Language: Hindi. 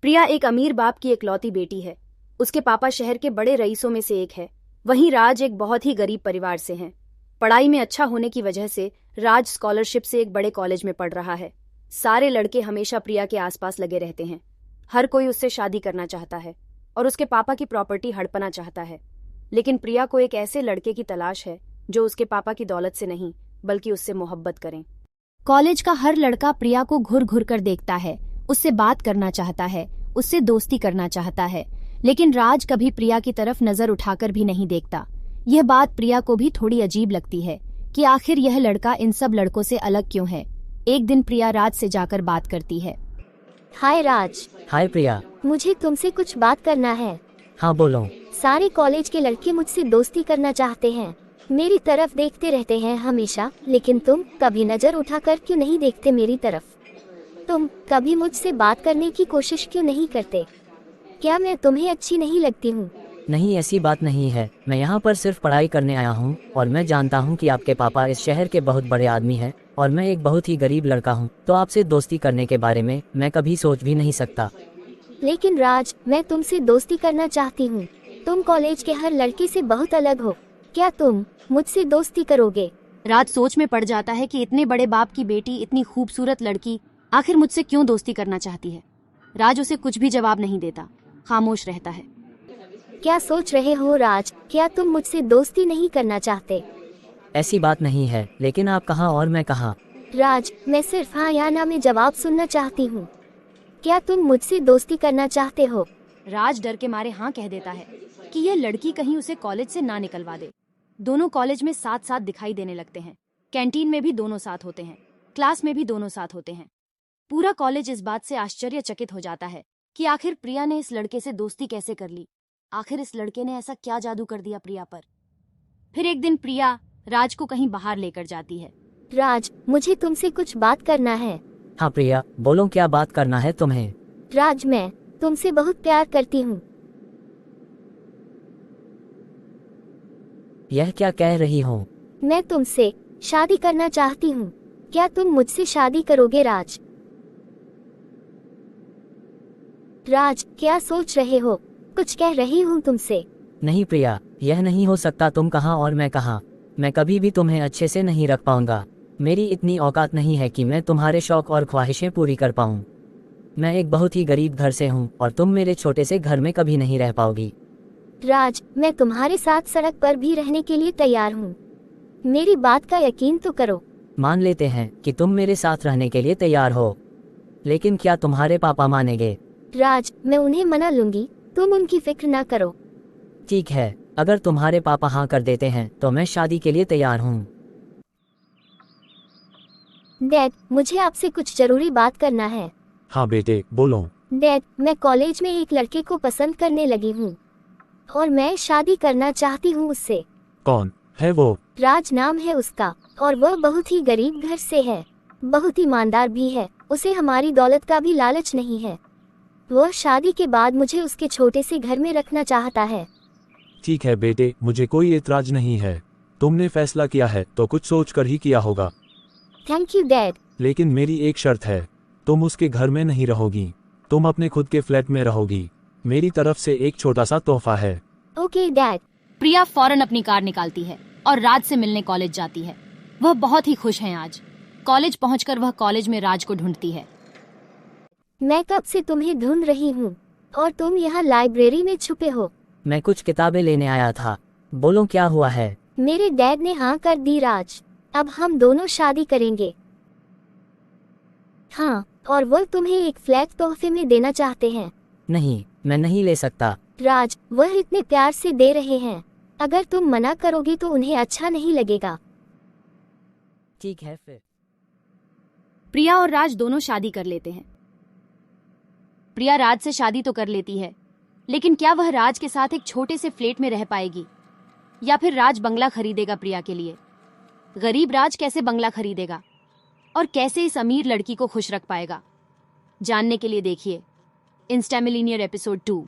प्रिया एक अमीर बाप की इकलौती बेटी है। उसके पापा शहर के बड़े रईसों में से एक है। वहीं राज एक बहुत ही गरीब परिवार से हैं। पढ़ाई में अच्छा होने की वजह से राज स्कॉलरशिप से एक बड़े कॉलेज में पढ़ रहा है। सारे लड़के हमेशा प्रिया के आसपास लगे रहते हैं। हर कोई उससे शादी करना चाहता है और उसके पापा की प्रॉपर्टी हड़पना चाहता है। लेकिन प्रिया को एक ऐसे लड़के की तलाश है जो उसके पापा की दौलत से नहीं बल्कि उससे मोहब्बत करें। कॉलेज का हर लड़का प्रिया को घूर घूर कर देखता है, उससे बात करना चाहता है, उससे दोस्ती करना चाहता है, लेकिन राज कभी प्रिया की तरफ नजर उठाकर भी नहीं देखता। यह बात प्रिया को भी थोड़ी अजीब लगती है कि आखिर यह लड़का इन सब लड़कों से अलग क्यों है। एक दिन प्रिया राज से जाकर बात करती है। हाय राज। हाय प्रिया। मुझे तुमसे कुछ बात करना है। हाँ बोलो। सारे कॉलेज के लड़के मुझसे दोस्ती करना चाहते हैं, मेरी तरफ देखते रहते हैं हमेशा, लेकिन तुम कभी नजर उठाकर क्यों नहीं देखते मेरी तरफ? तुम कभी मुझसे बात करने की कोशिश क्यों नहीं करते? क्या मैं तुम्हें अच्छी नहीं लगती हूँ? नहीं, ऐसी बात नहीं है। मैं यहाँ पर सिर्फ पढ़ाई करने आया हूँ और मैं जानता हूँ कि आपके पापा इस शहर के बहुत बड़े आदमी हैं और मैं एक बहुत ही गरीब लड़का हूँ, तो आपसे दोस्ती करने के बारे में मैं कभी सोच भी नहीं सकता। लेकिन राज, मैं तुमसे दोस्ती करना चाहती हूँ। तुम कॉलेज के हर लड़के से बहुत अलग हो, क्या तुम मुझसे दोस्ती करोगे? राज सोच में पड़ जाता है कि इतने बड़े बाप की बेटी, इतनी खूबसूरत लड़की आखिर मुझसे क्यों दोस्ती करना चाहती है। राज उसे कुछ भी जवाब नहीं देता, खामोश रहता है। क्या सोच रहे हो राज? क्या तुम मुझसे दोस्ती नहीं करना चाहते? ऐसी बात नहीं है, लेकिन आप कहाँ और मैं कहाँ? राज, मैं सिर्फ हाँ या ना में जवाब सुनना चाहती हूँ। क्या तुम मुझसे दोस्ती करना चाहते हो? राज डर के मारे हाँ कह देता है कि यह लड़की कहीं उसे कॉलेज से ना निकलवा दे। दोनों कॉलेज में साथ साथ दिखाई देने लगते हैं। कैंटीन में भी दोनों साथ होते हैं, क्लास में भी दोनों साथ होते हैं। पूरा कॉलेज इस बात से आश्चर्यचकित हो जाता है कि आखिर प्रिया ने इस लड़के से दोस्ती कैसे कर ली। आखिर इस लड़के ने ऐसा क्या जादू कर दिया प्रिया पर। फिर एक दिन प्रिया राज को कहीं बाहर लेकर जाती है। राज, मुझे तुमसे कुछ बात करना है। हाँ प्रिया, बोलो क्या बात करना है तुम्हें? राज, मैं तुमसे बहुत प्यार करती हूँ। यह क्या कह रही हो? मैं तुमसे शादी करना चाहती हूँ। क्या तुम मुझसे शादी करोगे राज? राज, क्या सोच रहे हो? कुछ कह रही हूँ तुमसे। नहीं प्रिया, यह नहीं हो सकता। तुम कहाँ और मैं कहाँ? मैं कभी भी तुम्हें अच्छे से नहीं रख पाऊंगा। मेरी इतनी औकात नहीं है कि मैं तुम्हारे शौक और ख्वाहिशें पूरी कर पाऊँ। मैं एक बहुत ही गरीब घर से हूँ और तुम मेरे छोटे से घर में कभी नहीं रह पाओगी। राज, मैं तुम्हारे साथ सड़क पर भी रहने के लिए तैयार हूँ। मेरी बात का यकीन तो करो। मान लेते हैं कि तुम मेरे साथ रहने के लिए तैयार हो, लेकिन क्या तुम्हारे पापा मानेंगे? राज, मैं उन्हें मना लूंगी, तुम उनकी फिक्र ना करो। ठीक है, अगर तुम्हारे पापा हाँ कर देते हैं तो मैं शादी के लिए तैयार हूँ। डैड, मुझे आपसे कुछ जरूरी बात करना है। हाँ बेटे, बोलो। डैड, मैं कॉलेज में एक लड़के को पसंद करने लगी हूँ और मैं शादी करना चाहती हूँ उससे। कौन है वो? राज नाम है उसका और वह बहुत ही गरीब घर से है, बहुत ईमानदार भी है। उसे हमारी दौलत का भी लालच नहीं है। वह शादी के बाद मुझे उसके छोटे से घर में रखना चाहता है। ठीक है बेटे, मुझे कोई एतराज नहीं है। तुमने फैसला किया है तो कुछ सोच कर ही किया होगा। Thank you dad. लेकिन मेरी एक शर्त है, तुम उसके घर में नहीं रहोगी, तुम अपने खुद के फ्लैट में रहोगी। मेरी तरफ से एक छोटा सा तोहफा है। Okay dad. प्रिया फौरन अपनी कार निकालती है और राज से मिलने कॉलेज जाती है। वह बहुत ही खुश है। आज कॉलेज पहुंचकर वह कॉलेज में राज को ढूंढती है। मैं कब से तुम्हें ढूंढ रही हूँ और तुम यहाँ लाइब्रेरी में छुपे हो। मैं कुछ किताबें लेने आया था। बोलो क्या हुआ है? मेरे डैड ने हाँ कर दी राज, अब हम दोनों शादी करेंगे। हाँ, और वह तुम्हें एक फ्लैट तोहफे में देना चाहते हैं। नहीं, मैं नहीं ले सकता। राज, वह इतने प्यार से दे रहे हैं, अगर तुम मना करोगे तो उन्हें अच्छा नहीं लगेगा। ठीक है फिर। प्रिया और राज दोनों शादी कर लेते हैं। प्रिया राज से शादी तो कर लेती है, लेकिन क्या वह राज के साथ एक छोटे से फ्लैट में रह पाएगी या फिर राज बंगला खरीदेगा प्रिया के लिए? गरीब राज कैसे बंगला खरीदेगा और कैसे इस अमीर लड़की को खुश रख पाएगा? जानने के लिए देखिए इंस्टा मिलीनियर एपिसोड 2।